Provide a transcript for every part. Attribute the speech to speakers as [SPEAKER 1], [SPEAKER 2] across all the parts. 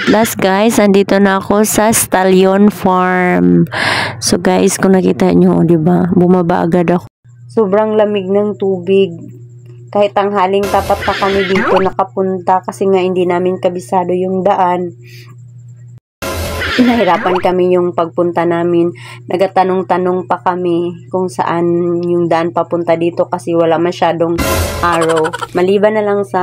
[SPEAKER 1] at last guys, andito na ako sa Stallion Farm. So guys, kung nakita nyo, di ba, bumaba agad ako. Sobrang lamig ng tubig. Kahit tanghaling tapat pa kami dito nakapunta kasi nga hindi namin kabisado yung daan. Nahirapan kami yung pagpunta namin. Nagatanong-tanong pa kami kung saan yung daan papunta dito kasi wala masyadong araw. Maliban na lang sa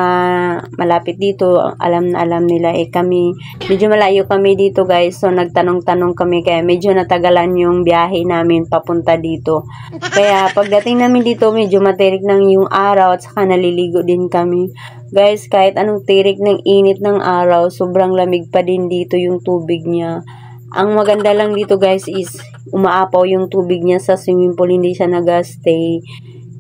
[SPEAKER 1] malapit dito, alam na alam nila kami. Medyo malayo kami dito guys. So nagtanong-tanong kami kaya medyo natagalan yung biyahe namin papunta dito. Kaya pagdating namin dito medyo matirik nang yung araw at saka naliligo din kami. Guys, kahit anong tirik ng init ng araw, sobrang lamig pa din dito yung tubig niya. Ang maganda lang dito guys is umaapaw yung tubig niya sa swimming pool, hindi siya nag-stay.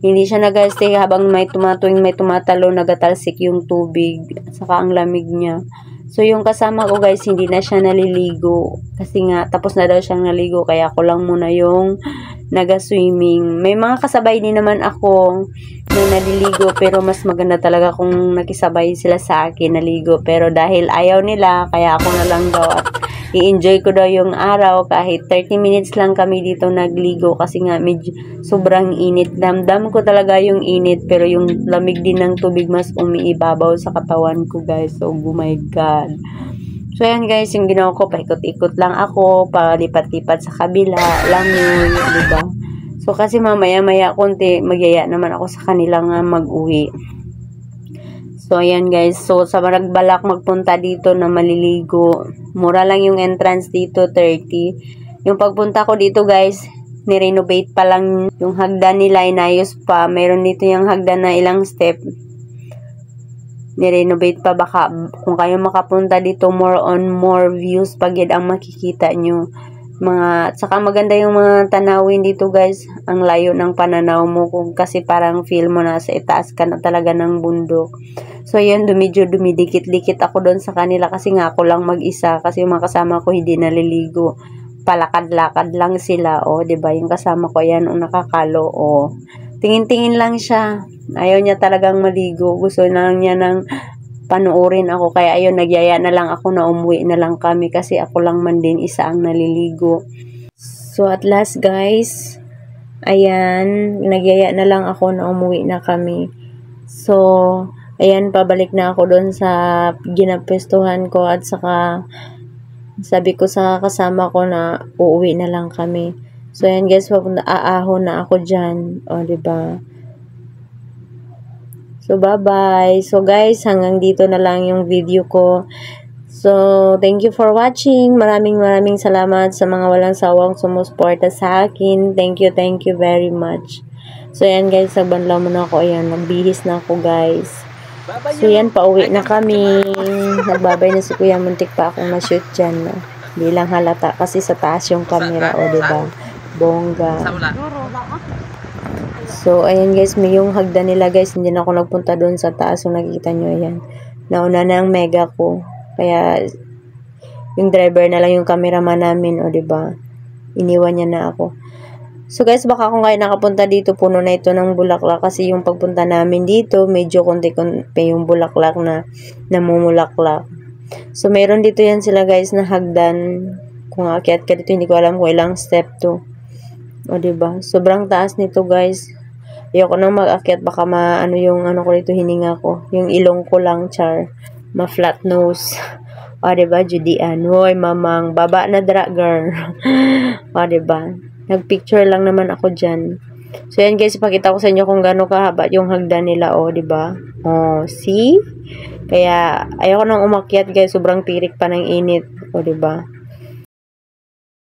[SPEAKER 1] Hindi siya nag-stay habang may tumatalo, nagatalsik yung tubig. Saka ang lamig niya. So yung kasama ko guys, hindi na siya naliligo. Kasi nga, tapos na daw siyang naligo. Kaya ako lang muna yung naga-swimming. May mga kasabay din naman ako na naliligo. Pero mas maganda talaga kung nakisabay sila sa akin naligo. Pero dahil ayaw nila, kaya ako na lang daw. At i-enjoy ko daw yung araw. Kahit 30 minutes lang kami dito nagligo. Kasi nga medyo sobrang init. Damdam ko talaga yung init. Pero yung lamig din ng tubig mas umiibabaw sa katawan ko guys. So oh my God. So ayan guys, yung ginawa ko, paikot-ikot lang ako, palipat-lipat sa kabila, lang yun, diba? So kasi mamaya-maya konti, magyaya naman ako sa kanila nga mag-uwi. So ayan guys, so sa Maragbalak magpunta dito na maliligo. Mura lang yung entrance dito, 30. Yung pagpunta ko dito guys, nirenovate pa lang yung hagdan nila, inayos pa. Meron dito yung hagdan na ilang step. Nirenovate pa, baka kung kayo makapunta dito more views pag yan ang makikita nyo. Saka maganda yung mga tanawin dito guys. Ang layo ng pananaw mo kasi parang feel mo na sa itaas ka na talaga ng bundok. So yun, medyo dumidikit-likit ako doon sa kanila kasi nga ako lang mag-isa kasi yung mga kasama ko hindi naliligo. Palakad-lakad lang sila, o diba? Yung kasama ko yan, nakakalo, o tingin-tingin lang siya. Ayaw niya talagang maligo. Gusto na lang niya ng panuorin ako. Kaya ayun, nagyaya na lang ako na umuwi na lang kami. Kasi ako lang man din isa ang naliligo. So at last guys, ayan, nagyaya na lang ako na umuwi na kami. So, ayan, pabalik na ako doon sa ginapwestuhan ko. At saka, sabi ko sa kasama ko na uuwi na lang kami. So, ayan guys, aahon na ako dyan. O, diba? So, bye-bye. So, guys, hanggang dito na lang yung video ko. So, thank you for watching. Maraming salamat sa mga walang sawang sumusuporta sa akin. Thank you very much. So, ayan guys, nagbanlaw muna ako. Ayan, nagbihis na ako guys. So, ayan, pauwi na kami. Nagbabay na si Kuya, muntik pa akong na-shoot dyan. Hindi lang halata kasi sa taas yung camera. O, diba? Bongga. So, ayan guys, may yung hagdan nila guys. Hindi na ako nagpunta doon sa taas. So, nakikita nyo, ayan. Nauna na ang mega ko. Kaya, yung driver na lang yung cameraman namin. O, diba? Iniwan niya na ako. So, guys, baka kung kayo nakapunta dito, puno na ito ng bulaklak. Kasi yung pagpunta namin dito, medyo konti-konti yung bulaklak na namumulaklak. So, meron dito yan sila guys na hagdan. Kung aakyat ka dito, hindi ko alam kung ilang step to. O, diba? Sobrang taas nito, guys. Ayoko nang mag-akyat. Baka yung ko dito, hininga ko. Yung ilong ko lang, char. Ma-flat nose. O, diba? Judian. Hoy, mamang. Baba na dra, girl. O, diba? Nag-picture lang naman ako dyan. So, yan, guys. Ipakita ko sa inyo kung gaano kahaba yung hagdan nila. O, diba? O, see? Kaya, ayoko nang umakyat, guys. Sobrang tirik pa ng init. O, diba?